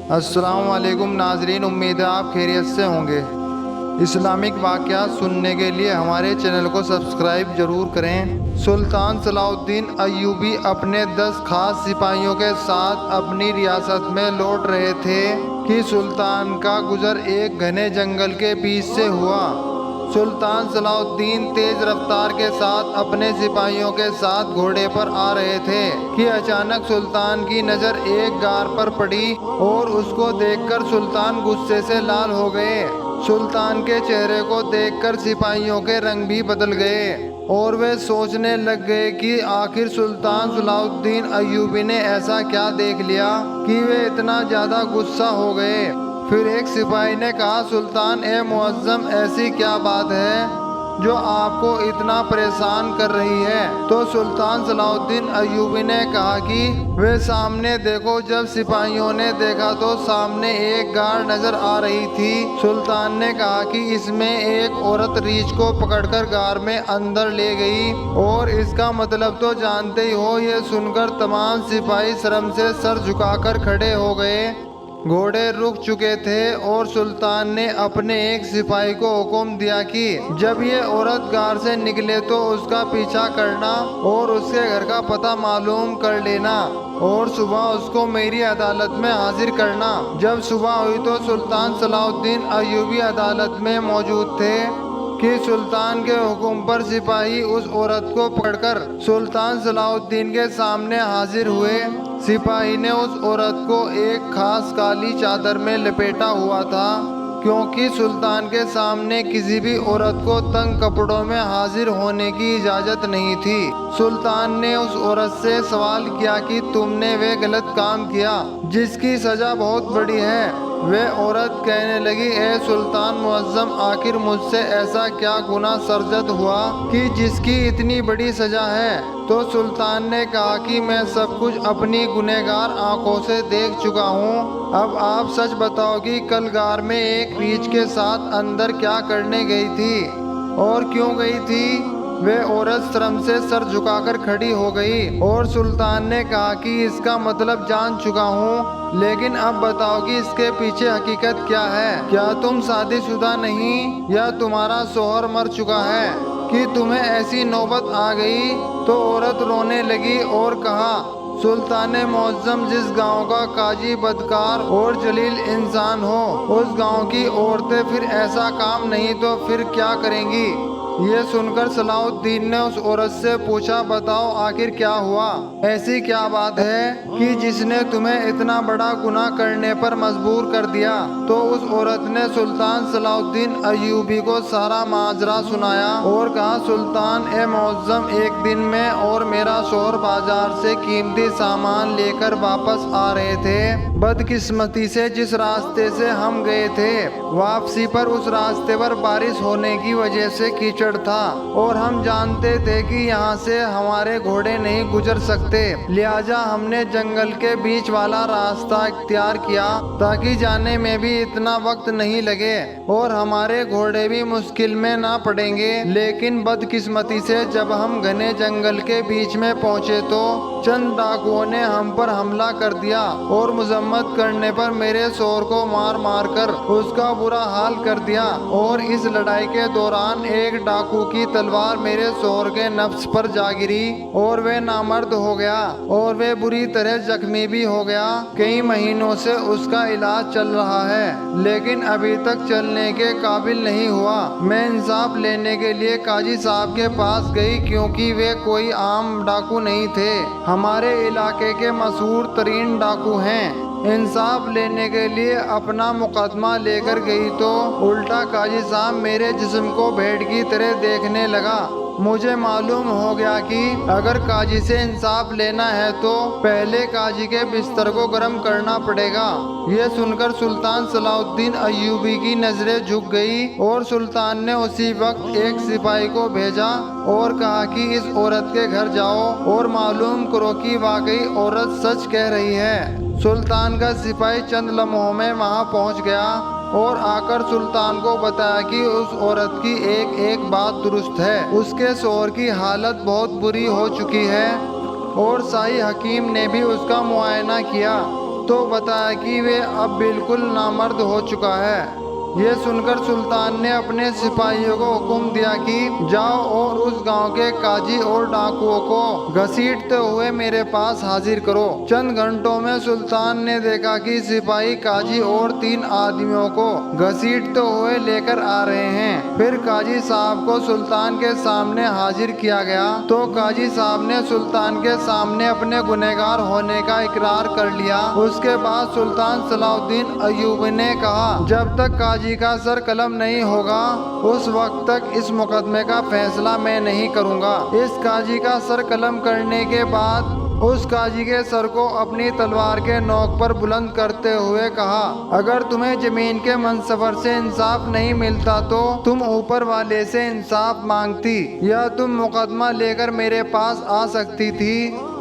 अस्सलाम वालेकुम नाजरीन, उम्मीद है आप खैरियत से होंगे। इस्लामिक वाक़यात सुनने के लिए हमारे चैनल को सब्सक्राइब ज़रूर करें। सुल्तान सलाहुद्दीन अय्यूबी अपने 10 खास सिपाहियों के साथ अपनी रियासत में लौट रहे थे कि सुल्तान का गुजर एक घने जंगल के बीच से हुआ। सुल्तान सलाहुद्दीन तेज रफ्तार के साथ अपने सिपाहियों के साथ घोड़े पर आ रहे थे कि अचानक सुल्तान की नज़र एक गार पर पड़ी और उसको देखकर सुल्तान गुस्से से लाल हो गए। सुल्तान के चेहरे को देखकर सिपाहियों के रंग भी बदल गए और वे सोचने लग गए कि आखिर सुल्तान सलाहुद्दीन अय्यूबी ने ऐसा क्या देख लिया कि वे इतना ज़्यादा गुस्सा हो गए। फिर एक सिपाही ने कहा, सुल्तान ए मुअज्जम, ऐसी क्या बात है जो आपको इतना परेशान कर रही है? तो सुल्तान सलाहुद्दीन अय्यूबी ने कहा कि वे सामने देखो। जब सिपाहियों ने देखा तो सामने एक गार नजर आ रही थी। सुल्तान ने कहा कि इसमें एक औरत रीछ को पकड़कर गार में अंदर ले गई और इसका मतलब तो जानते ही हो। ये सुनकर तमाम सिपाही शर्म से सर झुकाकर खड़े हो गए। घोड़े रुक चुके थे और सुल्तान ने अपने एक सिपाही को हुक्म दिया कि जब ये औरत गार से निकले तो उसका पीछा करना और उसके घर का पता मालूम कर लेना और सुबह उसको मेरी अदालत में हाजिर करना। जब सुबह हुई तो सुल्तान सलाहुद्दीन अय्यूबी अदालत में मौजूद थे कि सुल्तान के हुक्म पर सिपाही उस औरत को पकड़कर सुल्तान सलाहुद्दीन के सामने हाजिर हुए। सिपाही ने उस औरत को एक खास काली चादर में लपेटा हुआ था, क्योंकि सुल्तान के सामने किसी भी औरत को तंग कपड़ों में हाजिर होने की इजाज़त नहीं थी। सुल्तान ने उस औरत से सवाल किया कि तुमने वे गलत काम किया जिसकी सज़ा बहुत बड़ी है। वे औरत कहने लगी, ए सुल्तान मुअज्जम, आखिर मुझसे ऐसा क्या गुनाह सरजद हुआ कि जिसकी इतनी बड़ी सज़ा है? तो सुल्तान ने कहा कि मैं सब कुछ अपनी गुनहगार आंखों से देख चुका हूँ। अब आप सच बताओ कि कल गार में एक रीछ के साथ अंदर क्या करने गई थी और क्यों गई थी? वे औरत शर्म से सर झुकाकर खड़ी हो गई और सुल्तान ने कहा कि इसका मतलब जान चुका हूँ, लेकिन अब बताओ कि इसके पीछे हकीकत क्या है? क्या तुम शादीशुदा नहीं या तुम्हारा शौहर मर चुका है कि तुम्हें ऐसी नौबत आ गई? तो औरत रोने लगी और कहा, सुल्तान मुअज्जम, जिस गांव का काजी बदकार और जलील इंसान हो उस गांव की औरतें फिर ऐसा काम नहीं तो फिर क्या करेंगी? ये सुनकर सलाहुद्दीन ने उस औरत से पूछा, बताओ आखिर क्या हुआ? ऐसी क्या बात है कि जिसने तुम्हें इतना बड़ा गुनाह करने पर मजबूर कर दिया? तो उस औरत ने सुल्तान सलाहुद्दीन अय्यूबी को सारा माजरा सुनाया और कहा, सुल्तान ए मुअज्जम, एक दिन में और मेरा शौहर बाजार से कीमती सामान लेकर वापस आ रहे थे। बदकिस्मती से जिस रास्ते से हम गए थे, वापसी पर उस रास्ते पर बारिश होने की वजह से कीचड़ था और हम जानते थे कि यहाँ से हमारे घोड़े नहीं गुजर सकते, लिहाजा हमने जंगल के बीच वाला रास्ता इख्तियार किया ताकि जाने में भी इतना वक्त नहीं लगे और हमारे घोड़े भी मुश्किल में ना पड़ेंगे। लेकिन बदकिस्मती से जब हम घने जंगल के बीच में पहुँचे तो चंद डाकुओं ने हम पर हमला कर दिया और मजम्मत करने पर मेरे शौहर को मार मार कर उसका बुरा हाल कर दिया और इस लड़ाई के दौरान एक डाकू की तलवार मेरे शौहर के नफ्स पर जा गिरी और वे नामर्द हो गया और वे बुरी तरह जख्मी भी हो गया। कई महीनों से उसका इलाज चल रहा है लेकिन अभी तक चलने के काबिल नहीं हुआ। मैं इंसाफ लेने के लिए काजी साहब के पास गई, क्योंकि वे कोई आम डाकू नहीं थे, हमारे इलाके के मशहूर तरीन डाकू हैं। इंसाफ लेने के लिए अपना मुकदमा लेकर गई तो उल्टा काजी साहब मेरे जिस्म को भेड़ की तरह देखने लगा। मुझे मालूम हो गया कि अगर काजी से इंसाफ लेना है तो पहले काजी के बिस्तर को गर्म करना पड़ेगा। ये सुनकर सुल्तान सलाहुद्दीन अय्यूबी की नजरें झुक गई और सुल्तान ने उसी वक्त एक सिपाही को भेजा और कहा कि इस औरत के घर जाओ और मालूम करो कि वाकई औरत सच कह रही है। सुल्तान का सिपाही चंद लम्हों में वहां पहुंच गया और आकर सुल्तान को बताया कि उस औरत की एक एक बात दुरुस्त है, उसके शौहर की हालत बहुत बुरी हो चुकी है और शाही हकीम ने भी उसका मुआयना किया तो बताया कि वे अब बिल्कुल नामर्द हो चुका है। ये सुनकर सुल्तान ने अपने सिपाहियों को हुक्म दिया कि जाओ और उस गांव के काजी और डाकुओं को घसीटते हुए मेरे पास हाजिर करो। चंद घंटों में सुल्तान ने देखा कि सिपाही काजी और 3 आदमियों को घसीटते हुए लेकर आ रहे हैं। फिर काजी साहब को सुल्तान के सामने हाजिर किया गया तो काजी साहब ने सुल्तान के सामने अपने गुनहगार होने का इकरार कर लिया। उसके बाद सुल्तान सलाउद्दीन अय्यूबी ने कहा, जब तक काजी का सर कलम नहीं होगा उस वक्त तक इस मुकदमे का फैसला मैं नहीं करूंगा। इस काजी का सर कलम करने के बाद उस काजी के सर को अपनी तलवार के नोक पर बुलंद करते हुए कहा, अगर तुम्हें जमीन के मनसफर से इंसाफ नहीं मिलता तो तुम ऊपर वाले से इंसाफ मांगती या तुम मुकदमा लेकर मेरे पास आ सकती थी।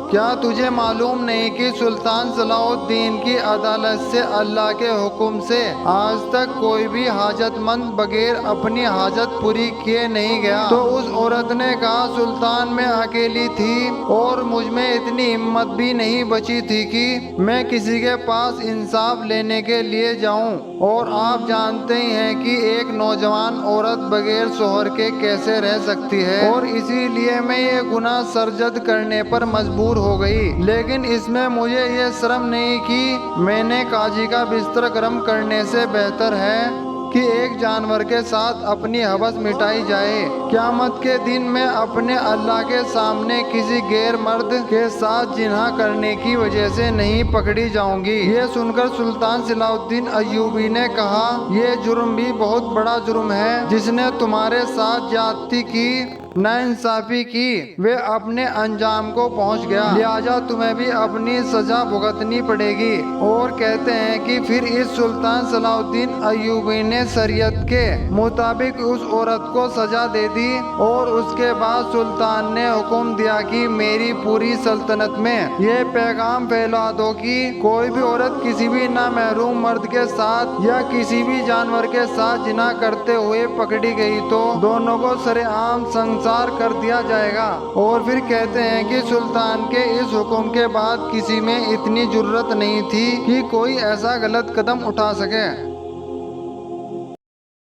क्या तुझे मालूम नहीं कि सुल्तान सलाउद्दीन की अदालत से अल्लाह के हुक्म से आज तक कोई भी हाजतमंद बगैर अपनी हाजत पूरी किए नहीं गया। तो उस औरत ने कहा, सुल्तान मैं अकेली थी और मुझ में इतनी हिम्मत भी नहीं बची थी कि मैं किसी के पास इंसाफ लेने के लिए जाऊं। और आप जानते ही हैं कि एक नौजवान औरत बगैर शोहर के कैसे रह सकती है, और इसीलिए मैं ये गुनाह सरजद करने पर मजबूर हो गई। लेकिन इसमें मुझे ये शर्म नहीं कि मैंने काजी का बिस्तर गर्म करने से बेहतर है कि एक जानवर के साथ अपनी हवस मिटाई जाए। क़यामत के दिन में अपने अल्लाह के सामने किसी गैर मर्द के साथ जिन्हा करने की वजह से नहीं पकड़ी जाऊंगी। ये सुनकर सुल्तान सलाउद्दीन अय्यूबी ने कहा, ये जुर्म भी बहुत बड़ा जुर्म है। जिसने तुम्हारे साथ ज्यादती की, नाइंसाफी की, वे अपने अंजाम को पहुंच गया, लिहाजा तुम्हें भी अपनी सजा भुगतनी पड़ेगी। और कहते हैं कि फिर इस सुल्तान सलाउद्दीन अय्यूबी ने शरीयत के मुताबिक उस औरत को सजा दे दी। और उसके बाद सुल्तान ने हुक्म दिया कि मेरी पूरी सल्तनत में ये पैगाम फैला दो कि कोई भी औरत किसी भी नामहरूम मर्द के साथ या किसी भी जानवर के साथ जिना करते हुए पकड़ी गई तो दोनों को सरेआम संसार कर दिया जाएगा। और फिर कहते हैं कि सुल्तान के इस हुक्म के बाद किसी में इतनी जुर्रत नहीं थी कि कोई ऐसा गलत कदम उठा सके।